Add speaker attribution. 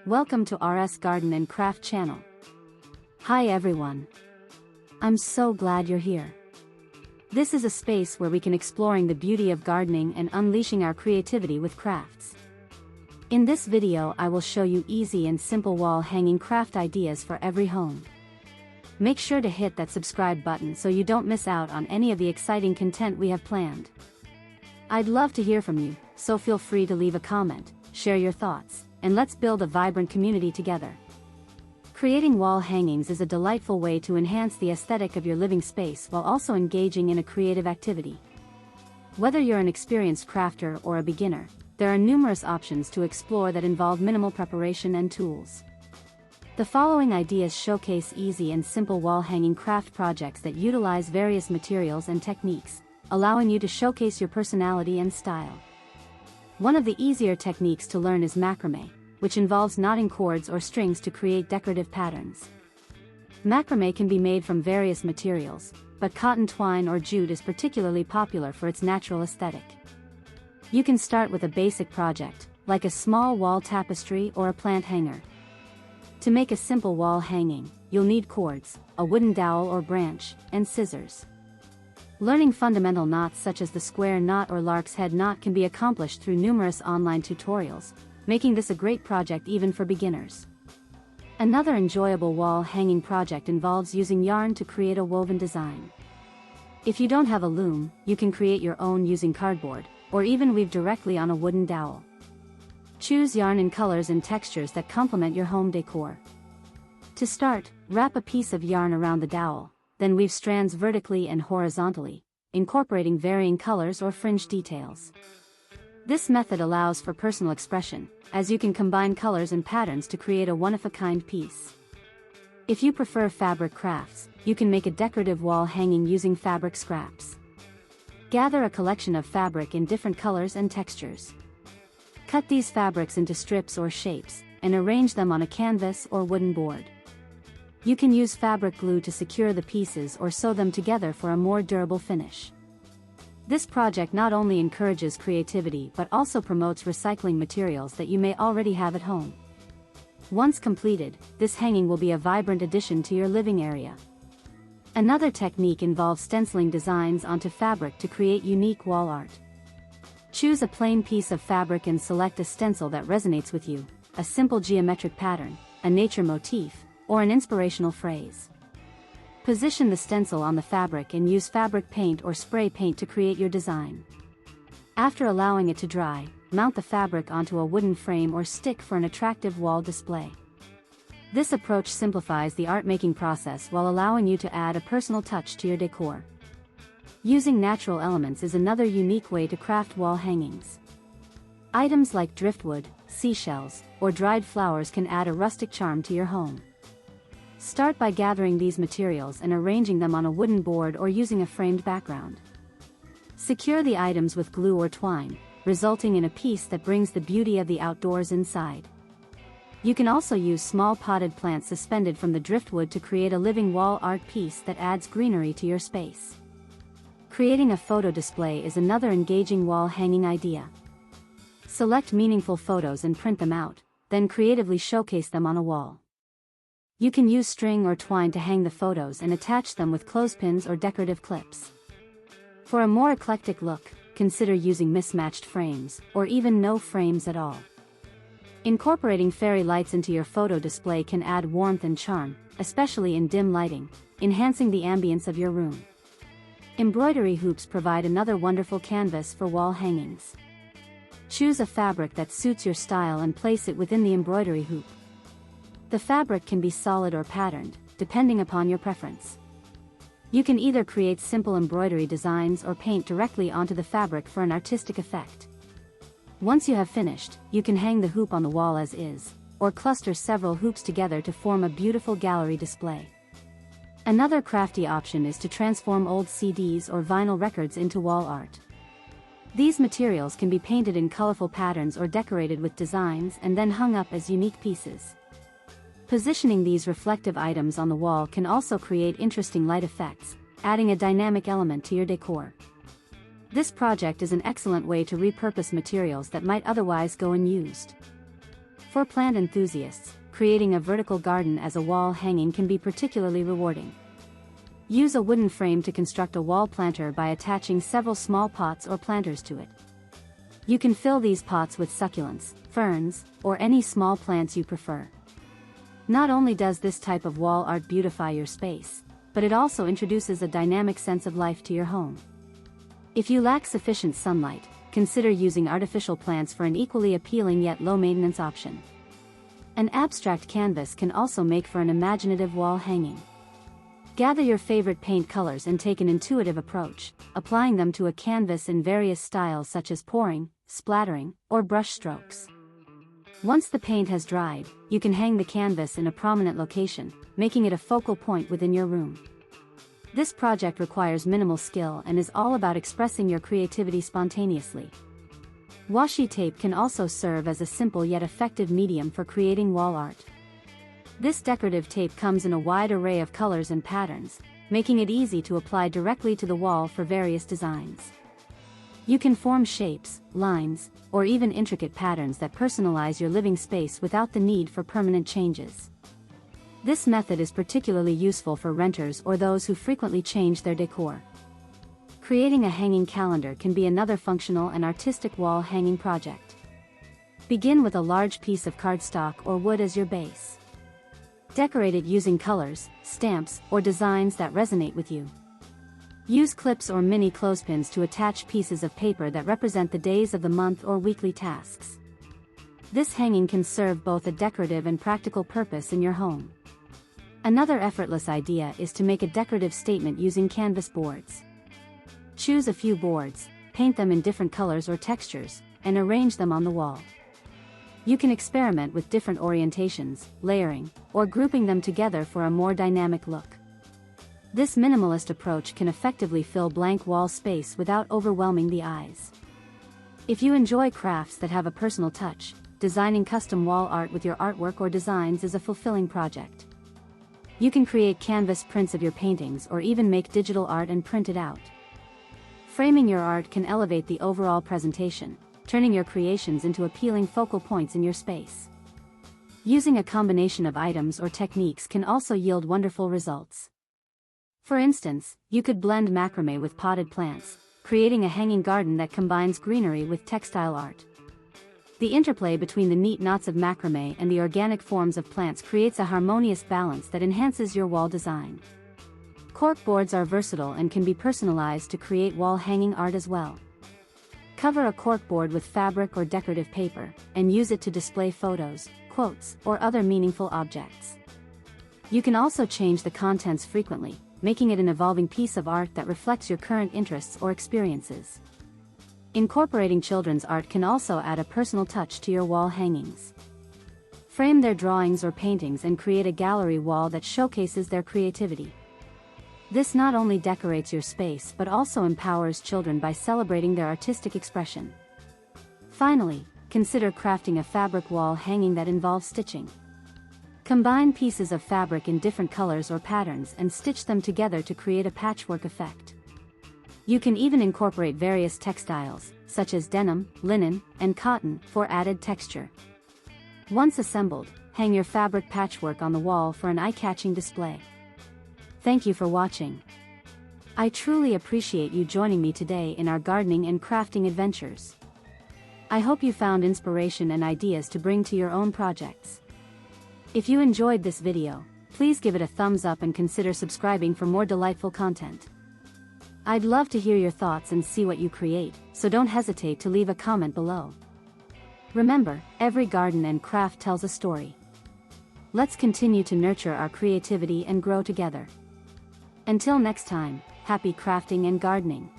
Speaker 1: Welcome to RS Garden and Craft channel. Hi everyone. I'm so glad you're here. This is a space where we can exploring the beauty of gardening and unleashing our creativity with crafts. In this video I will show you easy and simple wall hanging craft ideas for every home. Make sure to hit that subscribe button so you don't miss out on any of the exciting content we have planned. I'd love to hear from you, so feel free to leave a comment, share your thoughts, and let's build a vibrant community together. Creating wall hangings is a delightful way to enhance the aesthetic of your living space while also engaging in a creative activity. Whether you're an experienced crafter or a beginner, there are numerous options to explore that involve minimal preparation and tools. The following ideas showcase easy and simple wall hanging craft projects that utilize various materials and techniques, allowing you to showcase your personality and style. One of the easier techniques to learn is macrame, which involves knotting cords or strings to create decorative patterns. Macrame can be made from various materials, but cotton twine or jute is particularly popular for its natural aesthetic. You can start with a basic project, like a small wall tapestry or a plant hanger. To make a simple wall hanging, you'll need cords, a wooden dowel or branch, and scissors. Learning fundamental knots such as the square knot or lark's head knot can be accomplished through numerous online tutorials, making this a great project even for beginners. Another enjoyable wall hanging project involves using yarn to create a woven design. If you don't have a loom, you can create your own using cardboard, or even weave directly on a wooden dowel. Choose yarn in colors and textures that complement your home decor. To start, wrap a piece of yarn around the dowel, then weave strands vertically and horizontally, incorporating varying colors or fringe details. This method allows for personal expression, as you can combine colors and patterns to create a one-of-a-kind piece. If you prefer fabric crafts, you can make a decorative wall hanging using fabric scraps. Gather a collection of fabric in different colors and textures. Cut these fabrics into strips or shapes, and arrange them on a canvas or wooden board. You can use fabric glue to secure the pieces or sew them together for a more durable finish. This project not only encourages creativity but also promotes recycling materials that you may already have at home. Once completed, this hanging will be a vibrant addition to your living area. Another technique involves stenciling designs onto fabric to create unique wall art. Choose a plain piece of fabric and select a stencil that resonates with you, a simple geometric pattern, a nature motif, or an inspirational phrase. Position the stencil on the fabric and use fabric paint or spray paint to create your design. After allowing it to dry, mount the fabric onto a wooden frame or stick for an attractive wall display. This approach simplifies the art-making process while allowing you to add a personal touch to your decor. Using natural elements is another unique way to craft wall hangings. Items like driftwood, seashells, or dried flowers can add a rustic charm to your home. Start by gathering these materials and arranging them on a wooden board or using a framed background. Secure the items with glue or twine, resulting in a piece that brings the beauty of the outdoors inside. You can also use small potted plants suspended from the driftwood to create a living wall art piece that adds greenery to your space. Creating a photo display is another engaging wall hanging idea. Select meaningful photos and print them out, then creatively showcase them on a wall. You can use string or twine to hang the photos and attach them with clothespins or decorative clips. For a more eclectic look, consider using mismatched frames, or even no frames at all. Incorporating fairy lights into your photo display can add warmth and charm, especially in dim lighting, enhancing the ambience of your room. Embroidery hoops provide another wonderful canvas for wall hangings. Choose a fabric that suits your style and place it within the embroidery hoop. The fabric can be solid or patterned, depending upon your preference. You can either create simple embroidery designs or paint directly onto the fabric for an artistic effect. Once you have finished, you can hang the hoop on the wall as is, or cluster several hoops together to form a beautiful gallery display. Another crafty option is to transform old CDs or vinyl records into wall art. These materials can be painted in colorful patterns or decorated with designs and then hung up as unique pieces. Positioning these reflective items on the wall can also create interesting light effects, adding a dynamic element to your decor. This project is an excellent way to repurpose materials that might otherwise go unused. For plant enthusiasts, creating a vertical garden as a wall hanging can be particularly rewarding. Use a wooden frame to construct a wall planter by attaching several small pots or planters to it. You can fill these pots with succulents, ferns, or any small plants you prefer. Not only does this type of wall art beautify your space, but it also introduces a dynamic sense of life to your home. If you lack sufficient sunlight, consider using artificial plants for an equally appealing yet low-maintenance option. An abstract canvas can also make for an imaginative wall hanging. Gather your favorite paint colors and take an intuitive approach, applying them to a canvas in various styles such as pouring, splattering, or brush strokes. Once the paint has dried, you can hang the canvas in a prominent location, making it a focal point within your room. This project requires minimal skill and is all about expressing your creativity spontaneously. Washi tape can also serve as a simple yet effective medium for creating wall art. This decorative tape comes in a wide array of colors and patterns, making it easy to apply directly to the wall for various designs. You can form shapes, lines, or even intricate patterns that personalize your living space without the need for permanent changes. This method is particularly useful for renters or those who frequently change their decor. Creating a hanging calendar can be another functional and artistic wall hanging project. Begin with a large piece of cardstock or wood as your base. Decorate it using colors, stamps, or designs that resonate with you. Use clips or mini clothespins to attach pieces of paper that represent the days of the month or weekly tasks. This hanging can serve both a decorative and practical purpose in your home. Another effortless idea is to make a decorative statement using canvas boards. Choose a few boards, paint them in different colors or textures, and arrange them on the wall. You can experiment with different orientations, layering, or grouping them together for a more dynamic look. This minimalist approach can effectively fill blank wall space without overwhelming the eyes. If you enjoy crafts that have a personal touch, designing custom wall art with your artwork or designs is a fulfilling project. You can create canvas prints of your paintings or even make digital art and print it out. Framing your art can elevate the overall presentation, turning your creations into appealing focal points in your space. Using a combination of items or techniques can also yield wonderful results. For instance, you could blend macrame with potted plants, creating a hanging garden that combines greenery with textile art. The interplay between the neat knots of macrame and the organic forms of plants creates a harmonious balance that enhances your wall design. Cork boards are versatile and can be personalized to create wall hanging art as well. Cover a cork board with fabric or decorative paper, and use it to display photos, quotes, or other meaningful objects. You can also change the contents frequently, making it an evolving piece of art that reflects your current interests or experiences. Incorporating children's art can also add a personal touch to your wall hangings. Frame their drawings or paintings and create a gallery wall that showcases their creativity. This not only decorates your space but also empowers children by celebrating their artistic expression. Finally, consider crafting a fabric wall hanging that involves stitching. Combine pieces of fabric in different colors or patterns and stitch them together to create a patchwork effect. You can even incorporate various textiles, such as denim, linen, and cotton, for added texture. Once assembled, hang your fabric patchwork on the wall for an eye-catching display. Thank you for watching. I truly appreciate you joining me today in our gardening and crafting adventures. I hope you found inspiration and ideas to bring to your own projects. If you enjoyed this video, please give it a thumbs up and consider subscribing for more delightful content. I'd love to hear your thoughts and see what you create, so don't hesitate to leave a comment below. Remember, every garden and craft tells a story. Let's continue to nurture our creativity and grow together. Until next time, happy crafting and gardening.